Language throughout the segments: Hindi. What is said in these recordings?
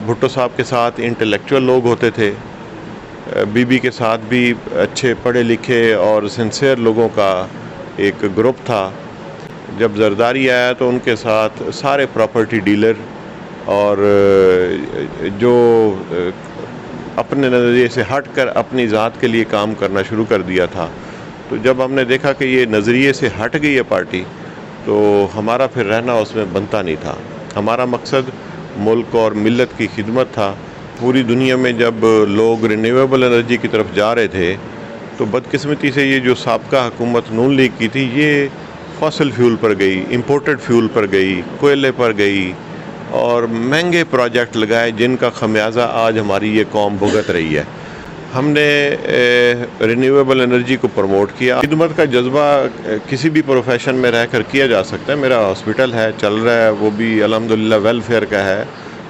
भुट्टो साहब के साथ इंटेलेक्चुअल लोग होते थे, बीबी के साथ भी अच्छे पढ़े लिखे और सिंसियर लोगों का एक ग्रुप था। जब जरदारी आया तो उनके साथ सारे प्रॉपर्टी डीलर और जो अपने नज़रिए से हट कर अपनी ज़ात के लिए काम करना शुरू कर दिया था। तो जब हमने देखा कि ये नज़रिए से हट गई है पार्टी, तो हमारा फिर रहना उसमें बनता नहीं था। हमारा मकसद मुल्क और मिल्लत की खिदमत था। पूरी दुनिया में जब लोग रिन्यूएबल एनर्जी की तरफ जा रहे थे, तो बदकिस्मती से ये जो साबका हुकूमत नून लीग की थी, ये फॉसिल फ्यूल पर गई, इंपोर्टेड फ्यूल पर गई, कोयले पर गई और महंगे प्रोजेक्ट लगाए जिनका खमियाजा आज हमारी ये कौम भुगत रही है। हमने रिन्यूएबल एनर्जी को प्रमोट किया। खिदमत का जज्बा किसी भी प्रोफेशन में रहकर किया जा सकता है। मेरा हॉस्पिटल है, चल रहा है, वो भी अल्हम्दुलिल्लाह वेलफेयर का है।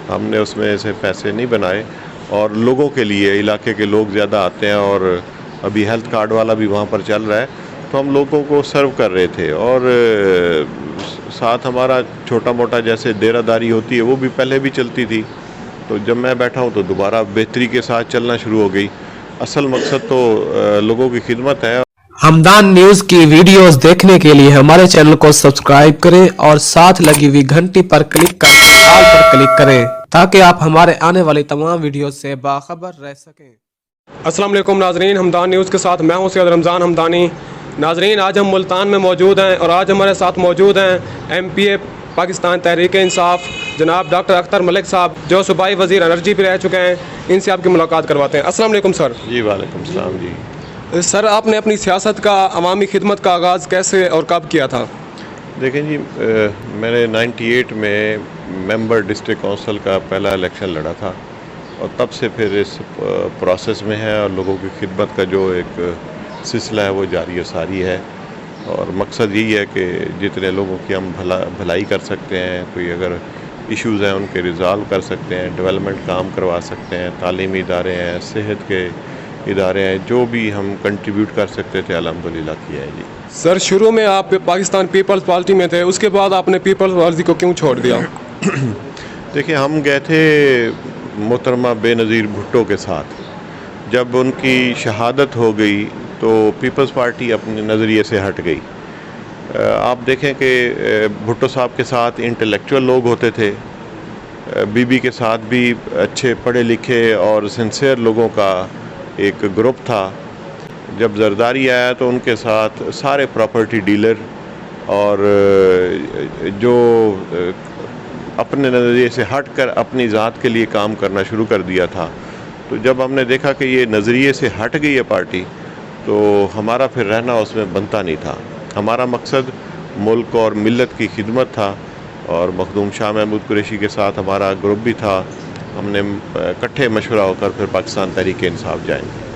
हमने उसमें से पैसे नहीं बनाए और लोगों के लिए, इलाके के लोग ज़्यादा आते हैं और अभी हेल्थ कार्ड वाला भी वहाँ पर चल रहा है, तो हम लोगों को सर्व कर रहे थे। और साथ हमारा छोटा मोटा जैसे डेरादारी होती है वो भी पहले भी चलती थी। तो जब मैं बैठा हूँ तो दोबारा बेहतरी के साथ चलना शुरू हो गई। असल मकसद तो लोगों की खिदमत है। हमदान न्यूज की वीडियोस देखने के लिए हमारे चैनल को सब्सक्राइब करें और साथ लगी हुई घंटी पर क्लिक करके ऑल पर क्लिक करें ताकि आप हमारे आने वाली तमाम वीडियो से बाखबर रह सकें। अस्सलाम वालेकुम नाजरीन, हमदान न्यूज़ के साथ मैं हूं सैयद रमज़ान हमदानी। नाजरीन, आज हम मुल्तान में मौजूद हैं और आज हमारे साथ मौजूद हैं MPA पाकिस्तान तहरीक इंसाफ जनाब डॉक्टर अख्तर मलिक साहब, जो सूबाई वज़ीर एनर्जी भी रह चुके हैं। इनसे आपकी मुलाकात करवाते हैं। अस्सलाम वालेकुम सर। जी वालेकुम सलाम जी। सर, आपने अपनी सियासत का, अवामी खिदमत का आगाज़ कैसे और कब किया था? देखें जी, मैंने 98 में मेंबर डिस्ट्रिक्ट काउंसिल का पहला इलेक्शन लड़ा था और तब से फिर इस प्रोसेस में है और लोगों की खिदमत का जो एक सिलसिला है वो जारी और सारी है। और मकसद यही है कि जितने लोगों की हम भलाई कर सकते हैं, कोई अगर इश्यूज़ हैं उनके रिज़ॉल्व कर सकते हैं, डेवलपमेंट काम करवा सकते हैं, तालीमी इदारे हैं, सेहत के इदारे हैं, जो भी हम कंट्रीब्यूट कर सकते थे अल्हम्दुलिल्लाह किया है जी। सर, शुरू में आप पाकिस्तान पीपल्स पार्टी में थे, उसके बाद आपने पीपल्स पार्टी को क्यों छोड़ दिया? देखिए, हम गए थे मोहतरमा बेनज़ीर भुट्टो के साथ। जब उनकी शहादत हो गई तो पीपल्स पार्टी अपने नज़रिए से हट गई। आप देखें कि भुट्टो साहब के साथ इंटेलेक्चुअल लोग होते थे, बीबी के साथ भी अच्छे पढ़े लिखे और सिंसियर लोगों का एक ग्रुप था। जब जरदारी आया तो उनके साथ सारे प्रॉपर्टी डीलर और जो अपने नज़रिए से हट कर अपनी ज़ात के लिए काम करना शुरू कर दिया था। तो जब हमने देखा कि ये नज़रिए से हट गई है पार्टी, तो हमारा फिर रहना उसमें बनता नहीं था। हमारा मकसद मुल्क और मिल्लत की खिदमत था और मखदूम शाह महमूद कुरैशी के साथ हमारा ग्रुप भी था। हमने इकट्ठे मशवरा होकर फिर पाकिस्तान तहरीक इंसाफ जाएंगे।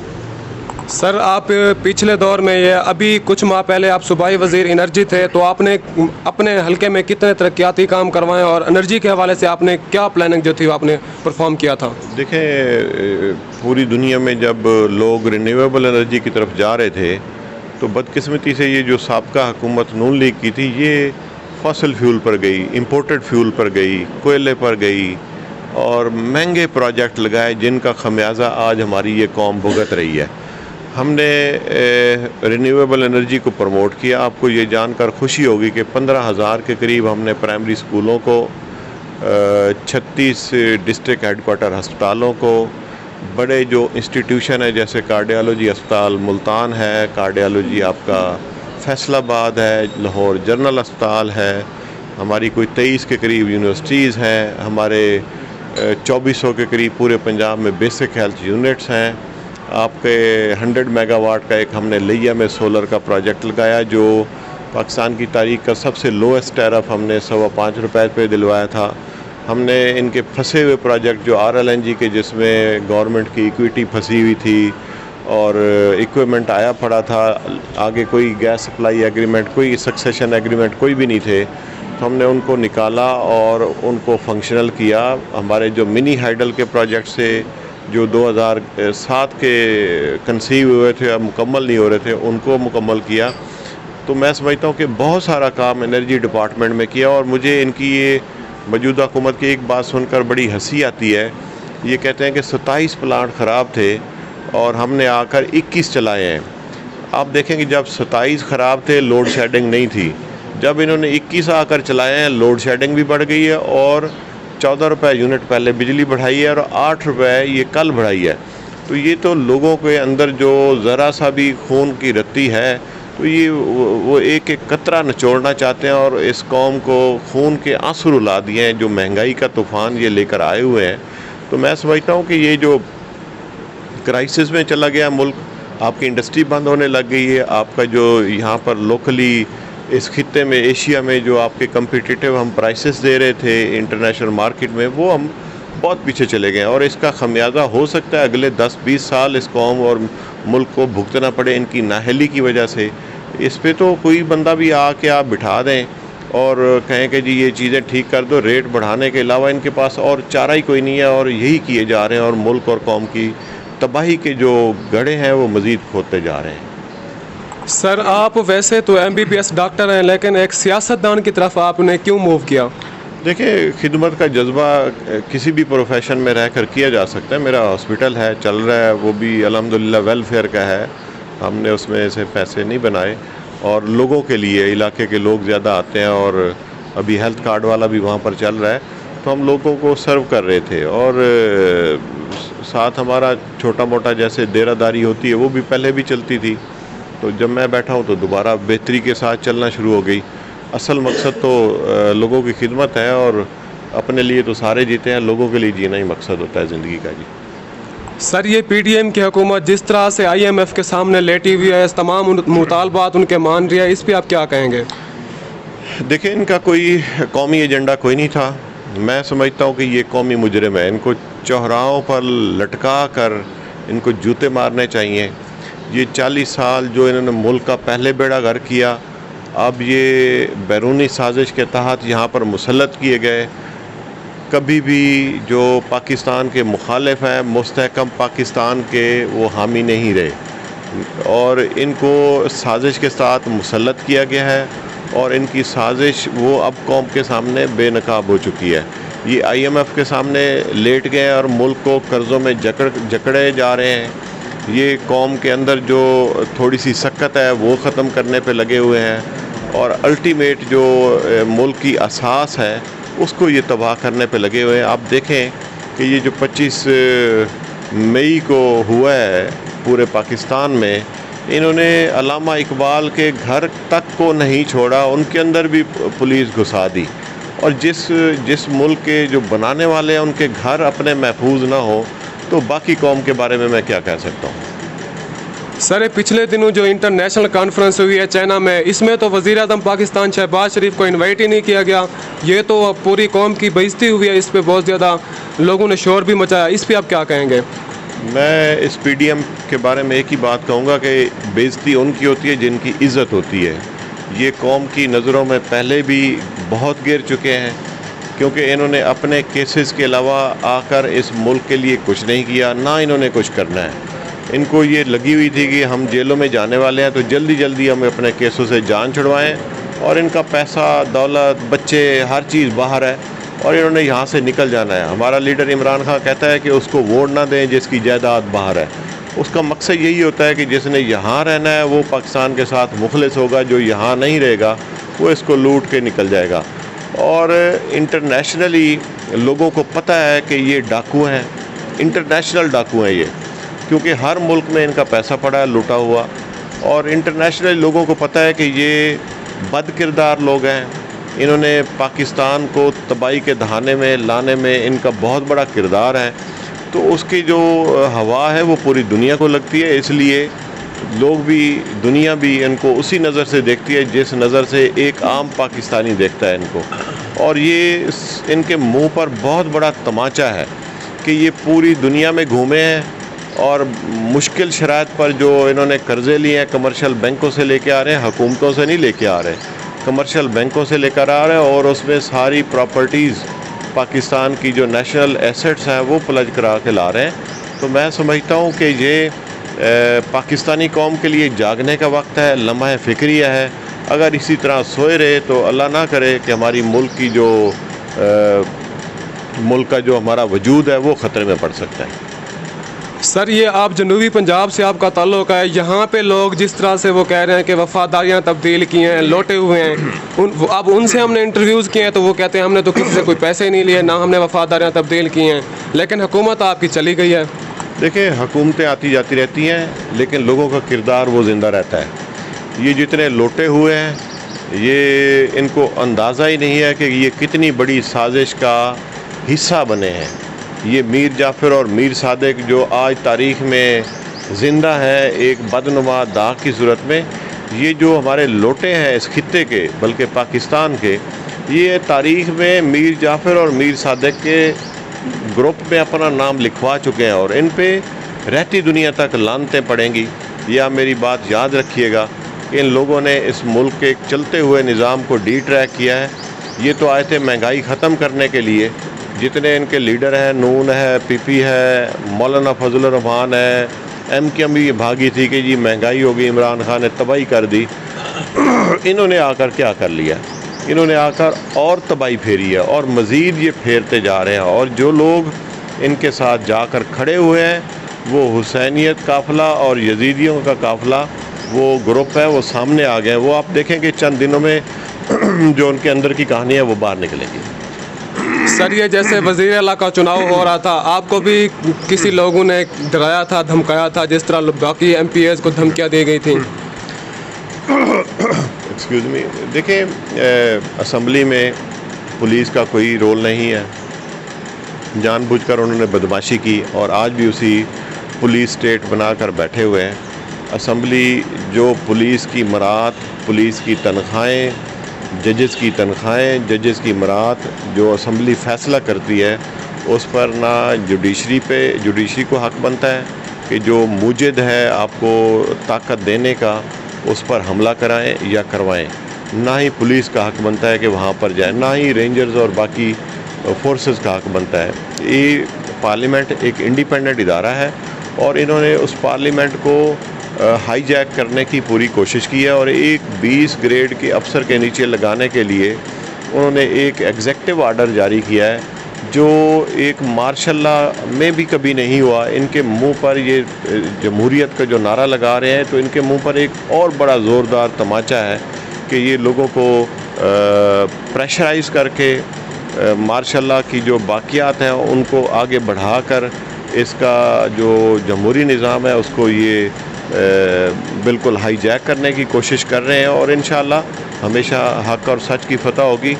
सर, आप पिछले दौर में, ये अभी कुछ माह पहले आप सूबाई वज़ीर एनर्जी थे, तो आपने अपने हलके में कितने तरक्याती काम करवाए और एनर्जी के हवाले से आपने क्या प्लानिंग जो थी आपने परफॉर्म किया था? देखें, पूरी दुनिया में जब लोग रिन्यूएबल एनर्जी की तरफ जा रहे थे, तो बदकिस्मती से ये जो साबका हुकूमत नून लीग की थी, ये फॉसिल फ्यूल पर गई, इंपोर्टेड फ्यूल पर गई, कोयले पर गई और महंगे प्रोजेक्ट लगाए जिनका खमियाजा आज हमारी ये कौम भुगत रही है। हमने रिन्यूएबल एनर्जी को प्रमोट किया। आपको ये जानकर खुशी होगी कि 15,000 के करीब हमने प्राइमरी स्कूलों को, 36 डिस्ट्रिक्ट हेडक्वार्टर अस्पतालों को, बड़े जो इंस्टीट्यूशन है जैसे कार्डियोलॉजी अस्पताल मुल्तान है, कार्डियोलॉजी आपका फैसलाबाद है, लाहौर जनरल अस्पताल है, हमारी कोई 23 के करीब यूनिवर्सिटीज़ हैं, हमारे 2400 के करीब पूरे पंजाब में बेसिक हेल्थ यूनिट्स हैं। आपके 100 मेगावाट का एक हमने लिया में सोलर का प्रोजेक्ट लगाया, जो पाकिस्तान की तारीख का सबसे लोएस्ट टैरिफ हमने 5.25 रुपये पे दिलवाया था। हमने इनके फंसे हुए प्रोजेक्ट जो RLNG के, जिसमें गवर्नमेंट की इक्विटी फंसी हुई थी और इक्विपमेंट आया पड़ा था, आगे कोई गैस सप्लाई एग्रीमेंट, कोई सक्सेशन एग्रीमेंट कोई भी नहीं थे, तो हमने उनको निकाला और उनको फंक्शनल किया। हमारे जो मिनी हाइडल के प्रोजेक्ट से जो 2007 के कंसीव हुए थे, अब मुकम्मल नहीं हो रहे थे, उनको मुकम्मल किया। तो मैं समझता हूँ कि बहुत सारा काम एनर्जी डिपार्टमेंट में किया और मुझे इनकी ये मौजूदा हुकूमत की एक बात सुनकर बड़ी हंसी आती है। ये कहते हैं कि 27 प्लांट ख़राब थे और हमने आकर 21 चलाए हैं। आप देखें कि जब 27 ख़राब थे लोड शेडिंग नहीं थी, जब इन्होंने 21 आकर चलाए हैं लोड शेडिंग भी बढ़ गई है और 14 रुपये यूनिट पहले बिजली बढ़ाई है और 8 रुपये ये कल बढ़ाई है। तो ये तो लोगों के अंदर जो ज़रा सा भी खून की रत्ती है तो ये वो एक एक कतरा निचोड़ना चाहते हैं और इस कौम को खून के आंसू रुला दिए हैं जो महंगाई का तूफ़ान ये लेकर आए हुए हैं। तो मैं समझता हूँ कि ये जो क्राइसिस में चला गया मुल्क, आपकी इंडस्ट्री बंद होने लग गई है, आपका जो यहाँ पर लोकली इस खित्ते में एशिया में जो आपके कम्पिटिटिव हम प्राइसेस दे रहे थे इंटरनेशनल मार्केट में, वो हम बहुत पीछे चले गए हैं और इसका खमियाजा हो सकता है अगले 10-20 साल इस कौम और मुल्क को भुगतना पड़े इनकी नाअहली की वजह से। इस पे तो कोई बंदा भी आके आप बिठा दें और कहें कि जी ये चीज़ें ठीक कर दो, रेट बढ़ाने के अलावा इनके पास और चारा ही कोई नहीं है और यही किए जा रहे हैं और मुल्क और कौम की तबाही के जो गड्ढे हैं वो मज़ीद खोदते जा रहे हैं। सर आप वैसे तो MBBS डॉक्टर हैं, लेकिन एक सियासतदान की तरफ आपने क्यों मूव किया? देखिए, खिदमत का जज्बा किसी भी प्रोफेशन में रह कर किया जा सकता है। मेरा हॉस्पिटल है, चल रहा है, वो भी अल्हम्दुलिल्लाह वेलफेयर का है, हमने उसमें से पैसे नहीं बनाए और लोगों के लिए, इलाके के लोग ज़्यादा आते हैं और अभी हेल्थ कार्ड वाला भी वहाँ पर चल रहा है, तो हम लोगों को सर्व कर रहे थे। और साथ हमारा छोटा मोटा जैसे देरादारी होती है वो भी पहले भी चलती थी, तो जब मैं बैठा हूँ तो दोबारा बेहतरी के साथ चलना शुरू हो गई। असल मकसद तो लोगों की खिदमत है और अपने लिए तो सारे जीते हैं, लोगों के लिए जीना ही मकसद होता है ज़िंदगी का। जी सर, ये PDM की हुकूमत जिस तरह से IMF के सामने लेटी हुई है, तमाम मुतालबात उनके मान रही है, इस पर आप क्या कहेंगे? देखिए, इनका कोई कौमी एजेंडा कोई नहीं था। मैं समझता हूँ कि ये कौमी मुजरिम है, इनको चौराहों पर लटका कर इनको जूते मारने चाहिए। ये 40 साल जो इन्होंने मुल्क का पहले बेड़ा गर्क किया, अब ये बैरूनी साजिश के तहत यहाँ पर मुसल्लत किए गए। कभी भी जो पाकिस्तान के मुखालिफ हैं, मुस्तहकम पाकिस्तान के, वो हामी नहीं रहे और इनको साजिश के साथ मुसल्लत किया गया है और इनकी साजिश वो अब कौम के सामने बेनकाब हो चुकी है। ये IMF के सामने लेट गए और मुल्क को कर्ज़ों में जकड़े जा रहे हैं। ये कौम के अंदर जो थोड़ी सी सक्कत है वो ख़त्म करने पे लगे हुए हैं और अल्टीमेट जो मुल्क की असास है उसको ये तबाह करने पे लगे हुए हैं। आप देखें कि ये जो 25 मई को हुआ है पूरे पाकिस्तान में, इन्होंने अल्लामा इकबाल के घर तक को नहीं छोड़ा, उनके अंदर भी पुलिस घुसा दी। और जिस मुल्क के जो बनाने वाले हैं उनके घर अपने महफूज ना हो तो बाकी कौम के बारे में मैं क्या कह सकता हूँ। सर, पिछले दिनों जो इंटरनेशनल कॉन्फ्रेंस हुई है चाइना में, इसमें तो वज़ीर आज़म पाकिस्तान शहबाज शरीफ को इनवाइट ही नहीं किया गया। ये तो पूरी कौम की बेइज्जती हुई है, इस पर बहुत ज़्यादा लोगों ने शोर भी मचाया, इस पर आप क्या कहेंगे? मैं इस PDM के बारे में एक ही बात कहूँगा कि बेइज्जती उनकी होती है जिनकी इज़्ज़त होती है। ये कौम की नज़रों में पहले भी बहुत गिर चुके हैं क्योंकि इन्होंने अपने केसेस के अलावा आकर इस मुल्क के लिए कुछ नहीं किया, ना इन्होंने कुछ करना है। इनको ये लगी हुई थी कि हम जेलों में जाने वाले हैं तो जल्दी जल्दी हम अपने केसों से जान छुड़वाएं और इनका पैसा, दौलत, बच्चे, हर चीज़ बाहर है और इन्होंने यहाँ से निकल जाना है। हमारा लीडर इमरान खान कहता है कि उसको वोट ना दें जिसकी जायदाद बाहर है। उसका मकसद यही होता है कि जिसने यहाँ रहना है वो पाकिस्तान के साथ मुखलिस होगा, जो यहाँ नहीं रहेगा वो इसको लूट के निकल जाएगा। और इंटरनेशनली लोगों को पता है कि ये डाकू हैं, इंटरनेशनल डाकू हैं ये, क्योंकि हर मुल्क में इनका पैसा पड़ा है लूटा हुआ। और इंटरनेशनल लोगों को पता है कि ये बद किरदार लोग हैं, इन्होंने पाकिस्तान को तबाही के दहाने में लाने में इनका बहुत बड़ा किरदार है। तो उसकी जो हवा है वो पूरी दुनिया को लगती है, इसलिए लोग भी, दुनिया भी इनको उसी नज़र से देखती है जिस नज़र से एक आम पाकिस्तानी देखता है इनको। और ये इनके मुंह पर बहुत बड़ा तमाचा है कि ये पूरी दुनिया में घूमे हैं और मुश्किल शराइत पर जो इन्होंने कर्ज़े लिए हैं कमर्शियल बैंकों से लेके आ रहे हैं, हुकूमतों से नहीं लेके आ रहे, कमर्शियल बैंकों से लेकर आ रहे हैं और उसमें सारी प्रॉपर्टीज़ पाकिस्तान की जो नेशनल एसेट्स हैं वो पलट करा के ला रहे हैं। तो मैं समझता हूँ कि ये पाकिस्तानी कौम के लिए जागने का वक्त है, लम्हा फ़िक्रिया है। अगर इसी तरह सोए रहे तो अल्लाह ना करे कि हमारी मुल्क की जो मुल्क का जो हमारा वजूद है वो ख़तरे में पड़ सकता है। सर, ये आप जनूबी पंजाब से आपका ताल्लुक़ है, यहाँ पे लोग जिस तरह से वो कह रहे हैं कि वफ़ादारियाँ तब्दील की हैं, लौटे हुए हैं, अब उनसे हमने इंटरव्यूज़ किए हैं तो वो कहते हैं हमने तो किसी से कोई पैसे नहीं लिए, ना हमने वफ़ादारियाँ तब्दील की हैं, लेकिन हुकूमत आपकी चली गई है। देखिए, हुकूमतें आती जाती रहती हैं, लेकिन लोगों का किरदार वो ज़िंदा रहता है। ये जितने लौटे हुए हैं, ये इनको अंदाज़ा ही नहीं है कि ये कितनी बड़ी साजिश का हिस्सा बने हैं। ये मीर जाफ़र और मीर सादिक जो आज तारीख़ में ज़िंदा है एक बदनुमा दाग की सूरत में, ये जो हमारे लौटे हैं इस खित्ते के, बल्कि पाकिस्तान के, ये तारीख़ में मीर जाफ़र और मीर सादिक के ग्रुप में अपना नाम लिखवा चुके हैं और इन पे रहती दुनिया तक लानतें पड़ेंगी। या मेरी बात याद रखिएगा, इन लोगों ने इस मुल्क के चलते हुए निज़ाम को डी-ट्रैक किया है। ये तो आए थे महंगाई ख़त्म करने के लिए। जितने इनके लीडर हैं, नून है, पीपी है, मौलाना फजल रहमान है, एमकेएम भी भागी थी कि जी महंगाई होगी, इमरान खान ने तबाही कर दी। इन्होंने आकर क्या कर लिया? इन्होंने आकर और तबाही फेरी है और मज़ीद ये फेरते जा रहे हैं। और जो लोग इनके साथ जाकर खड़े हुए हैं वो हुसैनियत काफ़िला और यजीदियों का काफ़िला, वो ग्रुप है, वो सामने आ गए। वो आप देखें कि चंद दिनों में जो उनके अंदर की कहानी है वो बाहर निकलेगी। सर, ये जैसे वज़ीर आला का चुनाव हो रहा था, आपको भी किसी लोगों ने डराया था, धमकाया था, जिस तरह बाकी MPs को धमकियाँ दी गई थी? एक्सक्यूज़ मी, देखें, असम्बली में पुलिस का कोई रोल नहीं है। जानबूझकर उन्होंने बदमाशी की और आज भी उसी पुलिस स्टेट बनाकर बैठे हुए हैं। असम्बली जो पुलिस की मरात, पुलिस की तनख्वाहें, जजेस की तनख्वाहें, जजेस की मरात जो असम्बली फ़ैसला करती है, उस पर ना जुडिशरी को हक़ बनता है कि जो मुजिद है आपको ताकत देने का, उस पर हमला कराएं या करवाएं। ना ही पुलिस का हक़ बनता है कि वहाँ पर जाए, ना ही रेंजर्स और बाकी फोर्सेस का हक़ बनता है। ये पार्लियामेंट एक इंडिपेंडेंट इदारा है और इन्होंने उस पार्लियामेंट को हाईजैक करने की पूरी कोशिश की है और एक 20 ग्रेड के अफसर के नीचे लगाने के लिए उन्होंने एक एग्जेक्टिव आर्डर जारी किया है जो एक मार्शल लॉ में भी कभी नहीं हुआ। इनके मुंह पर ये जमहूरियत का जो नारा लगा रहे हैं, तो इनके मुंह पर एक और बड़ा ज़ोरदार तमाचा है कि ये लोगों को प्रेशराइज़ करके मार्शल लॉ की जो बाक़ियात हैं उनको आगे बढ़ाकर इसका जो जमहूरी निज़ाम है उसको ये बिल्कुल हाईजैक करने की कोशिश कर रहे हैं। और इंशाअल्लाह हमेशा हक़ और सच की फतह होगी।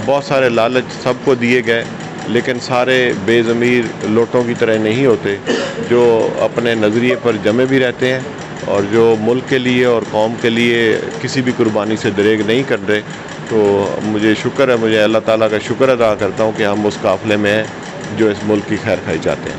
बहुत सारे लालच सबको दिए गए, लेकिन सारे बेज़मीर लोटों की तरह नहीं होते जो अपने नज़रिए पर जमे भी रहते हैं और जो मुल्क के लिए और कौम के लिए किसी भी कुर्बानी से दरेग नहीं कर रहे। तो मुझे शुक्र है, मुझे अल्लाह ताला का शुक्र अदा करता हूँ कि हम उस काफ़िले में हैं जो इस मुल्क की खैर खाई चाहते हैं।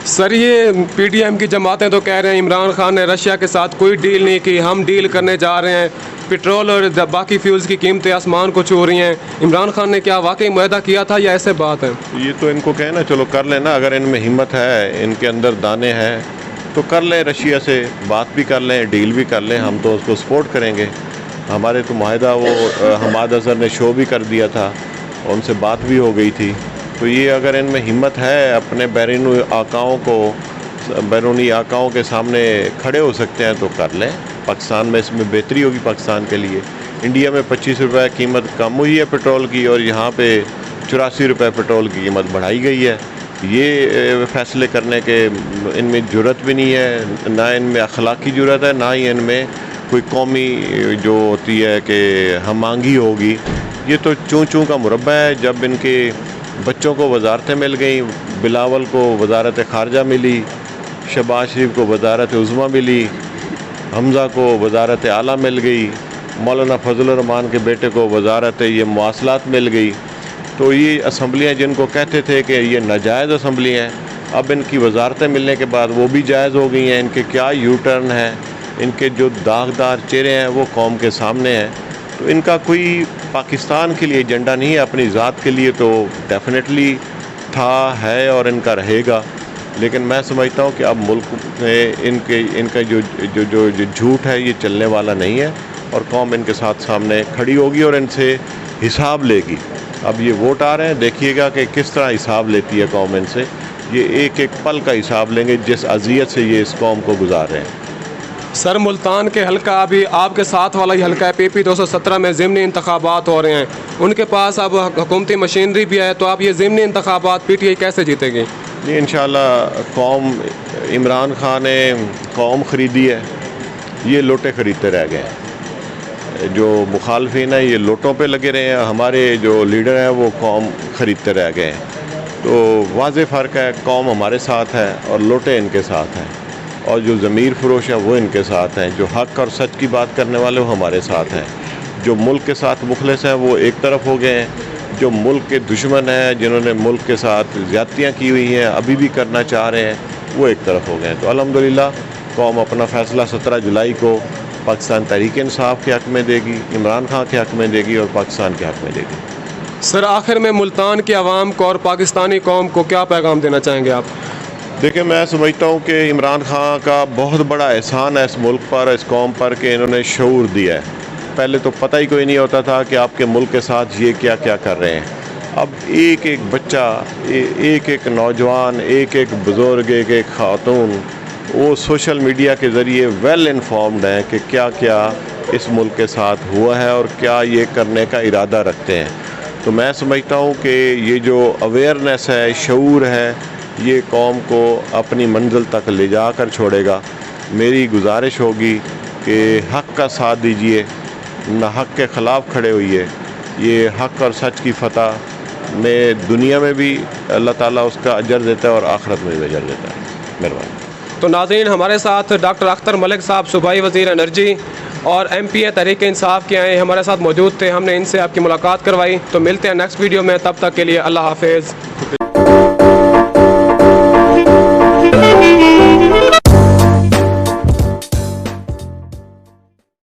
सर, ये PTM की जमातें तो कह रहे हैं इमरान खान ने रशिया के साथ कोई डील नहीं की, हम डील करने जा रहे हैं, पेट्रोल और बाकी फ्यूल्स की कीमतें आसमान को छू रही हैं। इमरान खान ने क्या वाकई मुआहदा किया था या ऐसे बात है? ये तो इनको कहें ना, चलो कर लेना, अगर इनमें हिम्मत है, इनके अंदर दाने हैं तो कर लें, रशिया से बात भी कर लें, डील भी कर लें, हम तो उसको सपोर्ट करेंगे। हमारे तो माहिदा वो हमाद अज़हर ने शो भी कर दिया था, उनसे बात भी हो गई थी। तो ये अगर इनमें हिम्मत है अपने बैरूनी आकाओं के सामने खड़े हो सकते हैं तो कर लें। पाकिस्तान में इसमें बेहतरी होगी पाकिस्तान के लिए। इंडिया में 25 रुपये कीमत कम हुई है पेट्रोल की और यहाँ पे 84 रुपये पेट्रोल की कीमत बढ़ाई गई है। ये फ़ैसले करने के इनमें जुर्रत भी नहीं है, ना इनमें अखलाकी जुर्रत है, ना ही इनमें कोई कौमी जो होती है कि हम मांगी होगी। ये तो चूँ चूँ का मुरब्बा है। जब इनके बच्चों को वजारतें मिल गई, बिलावल को वजारत ख़ारजा मिली, शहबाज शरीफ को वजारत उज़्मा मिली, हमज़ा को वजारत आला मिल गई, मौलाना फजल रहमान के बेटे को वजारत ये मवासलात मिल गई। तो ये असम्बलियाँ जिनको कहते थे कि ये नाजायज़ असम्बली हैं, अब इनकी वजारतें मिलने के बाद वो भी जायज़ हो गई हैं। इनके क्या यू टर्न है, इनके जो दागदार चेहरे हैं वो कौम के सामने हैं। तो इनका कोई पाकिस्तान के लिए एजेंडा नहीं है, अपनी ज़ात के लिए तो डेफिनेटली था, है और इनका रहेगा। लेकिन मैं समझता हूँ कि अब मुल्क में इनका जो झूठ है ये चलने वाला नहीं है और कौम इनके साथ सामने खड़ी होगी और इनसे हिसाब लेगी। अब ये वोट आ रहे हैं, देखिएगा कि किस तरह हिसाब लेती है कौम इनसे। ये एक एक पल का हिसाब लेंगे जिस अजियत से ये इस कौम को गुजार रहे हैं। सर, मुल्तान के हल्का अभी आपके साथ वाला ही हल्का है, PP 217 में ज़िमनी इंतखाबात हो रहे हैं, उनके पास अब हुकूमती मशीनरी भी है, तो आप ये ज़िमनी इंतखाबात PTI कैसे जीतेगी? ये इंशाल्लाह कौम, इमरान खान ने कौम ख़रीदी है, ये लोटे ख़रीदते रह गए हैं। जो मुखालफिन है ये लोटों पे लगे रहे हैं, हमारे जो लीडर हैं वो कौम ख़रीदते रह गए हैं। तो वाज़ेह फ़र्क है, कौम हमारे साथ है और लोटे इनके साथ हैं, और जो ज़मीर फ़रोश है वो इनके साथ हैं, जो हक़ और सच की बात करने वाले वो हमारे साथ हैं। जो मुल्क के साथ मुखलिस हैं वो एक तरफ हो गए हैं, जो मुल्क के दुश्मन हैं, जिन्होंने मुल्क के साथ ज़्यादतियाँ की हुई हैं, अभी भी करना चाह रहे हैं, वो एक तरफ हो गए हैं। तो अल्हम्दुलिल्लाह कौम अपना फ़ैसला 17 जुलाई को पाकिस्तान तहरीक इंसाफ के हक़ में देगी, इमरान खान के हक़ में देगी और पाकिस्तान के हक़ में देगी। सर, आखिर में मुल्तान की आवाम को और पाकिस्तानी कौम को क्या पैगाम देना चाहेंगे आप? देखिए, मैं समझता हूँ कि इमरान खान का बहुत बड़ा एहसान है इस मुल्क पर, इस कौम पर, कि इन्होंने शऊर दिया है। पहले तो पता ही कोई नहीं होता था कि आपके मुल्क के साथ ये क्या क्या कर रहे हैं। अब एक एक बच्चा, एक एक नौजवान, एक एक बुज़ुर्ग, एक एक ख़ातून वो सोशल मीडिया के ज़रिए वेल इन्फॉर्म्ड हैं कि क्या क्या इस मुल्क के साथ हुआ है और क्या ये करने का इरादा रखते हैं। तो मैं समझता हूँ कि ये जो अवेयरनेस है, शऊर है, ये कौम को अपनी मंजिल तक ले जाकर छोड़ेगा। मेरी गुजारिश होगी कि हक़ का साथ दीजिए, न हक़ के ख़िलाफ़ खड़े होइए। ये हक़ और सच की फ़तह में दुनिया में भी अल्लाह ताला उसका अजर देता है और आखिरत में भी अजर देता है। मेहरबानी। तो नाज़रीन, हमारे साथ डॉक्टर अख्तर मलिक साहब, सूबाई वज़ीर एनर्जी और MPA तहरीक इंसाफ के आए हमारे साथ मौजूद थे, हमने इनसे आपकी मुलाकात करवाई। तो मिलते हैं नेक्स्ट वीडियो में, तब तक के लिए अल्लाह हाफ़िज़।